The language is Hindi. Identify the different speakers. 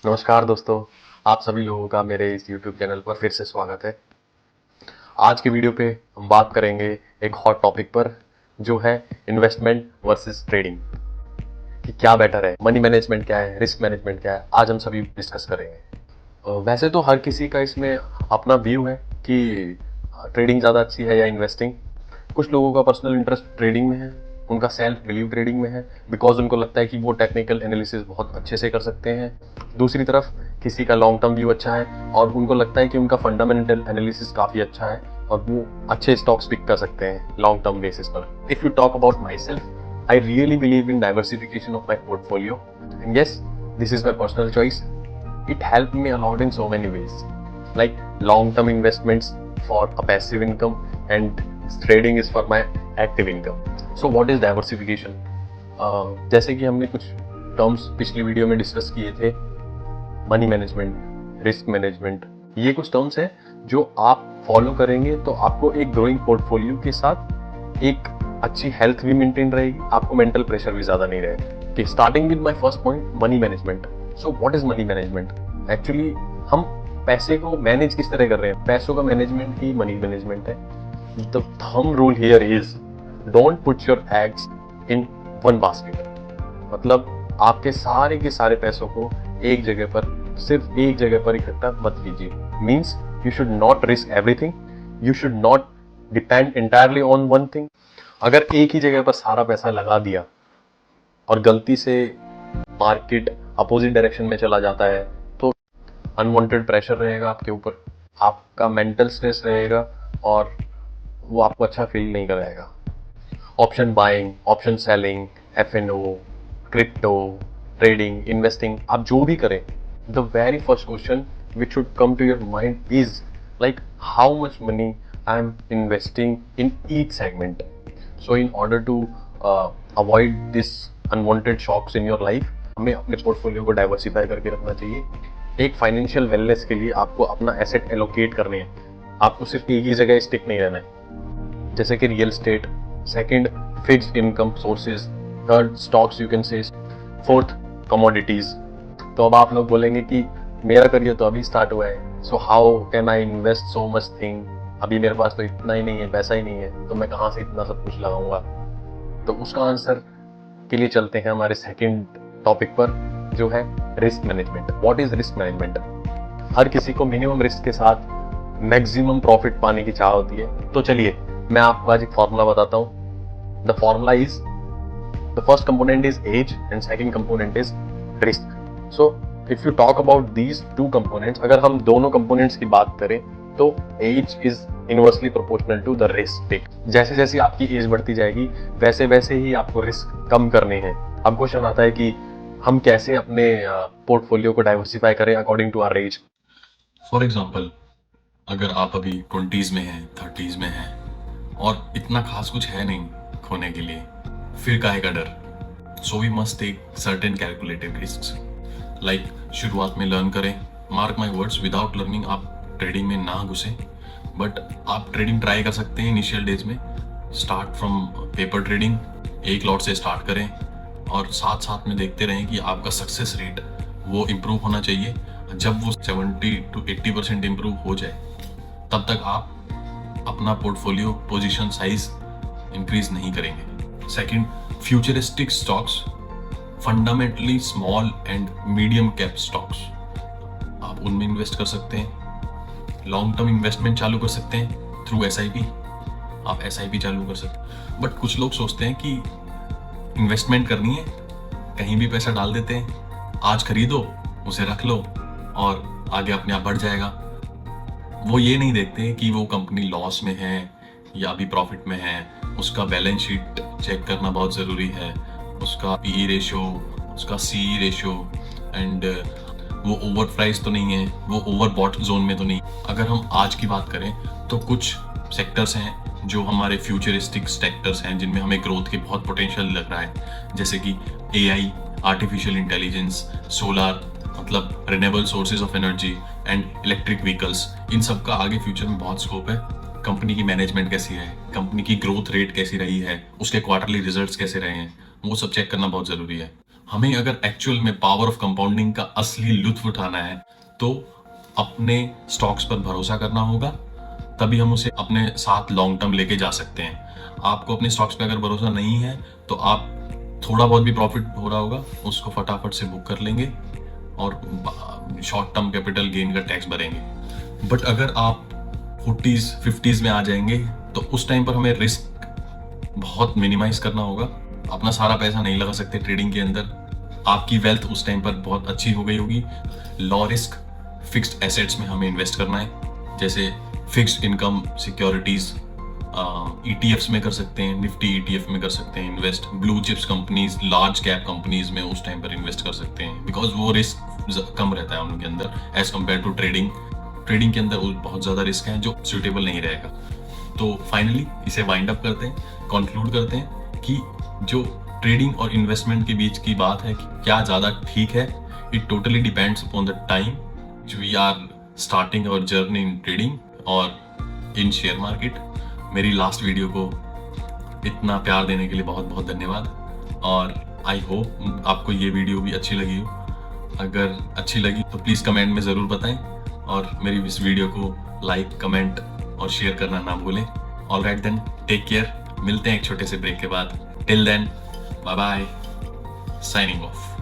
Speaker 1: नमस्कार दोस्तों, आप सभी लोगों का मेरे इस YouTube चैनल पर फिर से स्वागत है। आज के वीडियो पे हम बात करेंगे एक हॉट टॉपिक पर, जो है इन्वेस्टमेंट वर्सेस ट्रेडिंग। कि क्या बेटर है, मनी मैनेजमेंट क्या है, रिस्क मैनेजमेंट क्या है, आज हम सभी डिस्कस करेंगे। वैसे तो हर किसी का इसमें अपना व्यू है कि ट्रेडिंग ज़्यादा अच्छी है या इन्वेस्टिंग। कुछ लोगों का पर्सनल इंटरेस्ट ट्रेडिंग में है, उनका सेल्फ बिलीव ट्रेडिंग में है, बिकॉज उनको लगता है कि वो टेक्निकल एनालिसिस बहुत अच्छे से कर सकते हैं। दूसरी तरफ किसी का लॉन्ग टर्म व्यू अच्छा है और उनको लगता है कि उनका फंडामेंटल एनालिसिस काफ़ी अच्छा है और वो अच्छे स्टॉक्स पिक कर सकते हैं लॉन्ग टर्म बेसिस पर। If you talk about my self, I really believe in diversification of my portfolio and yes, this is my personal choice. It helped me a lot in so many ways, like long-term investments for a passive income and trading is for my active income. So what is diversification? जैसे कि हमने कुछ टर्म्स पिछली वीडियो में डिस्कस किए थे, मनी मैनेजमेंट, रिस्क मैनेजमेंट, ये कुछ टर्म्स हैं जो आप फॉलो करेंगे तो आपको एक ग्रोइंग पोर्टफोलियो के साथ एक अच्छी हेल्थ भी मेंटेन रहेगी, आपको मेंटल प्रेशर भी ज़्यादा नहीं रहेगा। कि starting with my first point, money management. So what is money management? Actually हम पैसे को मैनेज किस तरह कर रहे हैं, पैसों का मैनेजमेंट ही मनी मैनेजमेंट है। The thumb rule here is don't put your eggs in one basket. मतलब आपके सारे के सारे पैसों को एक जगह पर, सिर्फ एक जगह पर इकट्ठा मत कीजिए। Means you should not risk everything, you should not depend entirely on one thing. अगर एक ही जगह पर सारा पैसा लगा दिया और गलती से मार्केट अपोजिट डायरेक्शन में चला जाता है तो अनवांटेड प्रेशर रहेगा आपके ऊपर, आपका मेंटल स्ट्रेस रहेगा और वो आपको अच्छा फील नहीं कराएगा। Option buying, option selling, F&O, crypto, trading, investing, आप जो भी करें, the very first question which should come to your mind is like how much money I am investing in each segment. So in order to avoid this unwanted shocks in your life, हमें अपने पोर्टफोलियो को डाइवर्सिफाई करके रखना चाहिए। एक फाइनेंशियल वेलनेस के लिए आपको अपना एसेट एलोकेट करने हैं, आपको सिर्फ एक ही जगह स्टिक नहीं रहना है। जैसे कि real estate, second fixed income sources, third stocks you can say, fourth commodities. तो अब आप लोग बोलेंगे कि मेरा करियर तो अभी स्टार्ट हुआ है, so how can I invest so much thing, अभी मेरे पास तो इतना ही नहीं है, पैसा ही नहीं है, तो मैं कहाँ से इतना सब कुछ लगाऊंगा। तो उसका आंसर के लिए चलते हैं हमारे सेकंड टॉपिक पर, जो है risk management. What is risk management? हर किसी को मिनिमम रिस्क के साथ मैक्सिमम प्रॉफिट पाने की चाह होती है। तो चलिए मैं आपको आज एक फॉर्मूला बताता हूँ. The formula is, the first component is age and second component is risk. So if you talk about these two components, अगर हम दोनों कंपोनेंट्स की बात करें तो age is inversely proportional to the risk take. जैसे जैसे आपकी एज बढ़ती जाएगी वैसे वैसे ही आपको रिस्क कम करने हैं. अब क्वेश्चन आता है कि हम कैसे अपने पोर्टफोलियो को डाइवर्सिफाई करें according to our age.
Speaker 2: For example, अगर आप अभी 20s में हैं, 30s में हैं और इतना खास कुछ है नहीं खोने के लिए, फिर काहे का डर? So we must take certain calculated risk. Like शुरुआत में लर्न करें. Mark my words, without learning आप ट्रेडिंग में ना घुसे, बट आप ट्रेडिंग ट्राई कर सकते हैं इनिशियल डेज में. स्टार्ट फ्रॉम पेपर ट्रेडिंग, एक लॉट से स्टार्ट करें और साथ साथ में देखते रहें कि आपका सक्सेस रेट वो इम्प्रूव होना चाहिए. जब वो 70 to 80% इम्प्रूव हो जाए तब तक आप अपना पोर्टफोलियो पोजीशन साइज इंक्रीज नहीं करेंगे. Second, futuristic stocks, fundamentally small and medium cap stocks, आप उनमें इन्वेस्ट कर सकते हैं. लॉन्ग टर्म इन्वेस्टमेंट चालू कर सकते हैं थ्रू SIP. आप SIP चालू कर सकते हैं. बट कुछ लोग सोचते हैं कि इन्वेस्टमेंट करनी है, कहीं भी पैसा डाल देते हैं, आज खरीदो उसे रख लो और आगे अपने आप बढ़ जाएगा. वो ये नहीं देखते कि वो कंपनी लॉस में है या अभी प्रॉफिट में है. उसका बैलेंस शीट चेक करना बहुत ज़रूरी है, उसका PE रेशो, उसका CE रेशो, एंड वो ओवर प्राइस तो नहीं है, वो ओवर बॉट जोन में तो नहीं. अगर हम आज की बात करें तो कुछ सेक्टर्स हैं जो हमारे फ्यूचरिस्टिक सेक्टर्स हैं जिनमें हमें ग्रोथ के बहुत पोटेंशियल लग रहा है, जैसे कि AI, आर्टिफिशियल इंटेलिजेंस, सोलार, मतलब renewable sources of energy and electric vehicles. इन सब का आगे फ्यूचर में बहुत स्कोप है. कंपनी की मैनेजमेंट कैसी है, कंपनी की ग्रोथ रेट कैसी रही है, उसके क्वार्टरली रिजल्ट्स कैसे रहे हैं, वो सब चेक करना बहुत ज़रूरी है. हमें अगर एक्चुअल में पावर ऑफ कंपाउंडिंग का असली लुत्फ उठाना है तो अपने स्टॉक्स पर भरोसा करना होगा, तभी हम उसे अपने साथ लॉन्ग टर्म लेके जा सकते हैं। आपको अपने स्टॉक्स पे अगर भरोसा नहीं है तो आप थोड़ा बहुत भी प्रॉफिट हो रहा होगा उसको फटाफट से बुक कर लेंगे और शॉर्ट टर्म कैपिटल गेन का टैक्स भरेंगे। बट अगर आप 40s 50s में आ जाएंगे तो उस टाइम पर हमें रिस्क बहुत मिनिमाइज करना होगा। अपना सारा पैसा नहीं लगा सकते ट्रेडिंग के अंदर। आपकी वेल्थ उस टाइम पर बहुत अच्छी हो गई होगी। लो रिस्क फिक्स्ड एसेट्स में हमें इन्वेस्ट करना है, जैसे फिक्स्ड इनकम सिक्योरिटीज ETFs में कर सकते हैं, निफ्टी ETF में कर सकते हैं invest. Blue chips companies, large cap companies में उस टाइम पर इन्वेस्ट कर सकते हैं, बिकॉज वो रिस्क कम रहता है उनके अंदर age compare to trading. Trading के अंदर बहुत ज्यादा रिस्क है जो सूटेबल नहीं रहेगा। तो फाइनली इसे वाइंड अप करते हैं, कंक्लूड करते हैं कि जो ट्रेडिंग और इन्वेस्टमेंट के बीच की बात है कि क्या ज्यादा ठीक है, it totally depends upon the time we are starting our journey in trading और इन शेयर मार्केट। मेरी लास्ट वीडियो को इतना प्यार देने के लिए बहुत बहुत धन्यवाद, और आई होप आपको ये वीडियो भी अच्छी लगी हो। अगर अच्छी लगी तो प्लीज़ कमेंट में ज़रूर बताएं, और मेरी इस वीडियो को लाइक, कमेंट और शेयर करना ना भूलें। All right then, take care. मिलते हैं एक छोटे से ब्रेक के बाद। Till then, bye bye, signing of.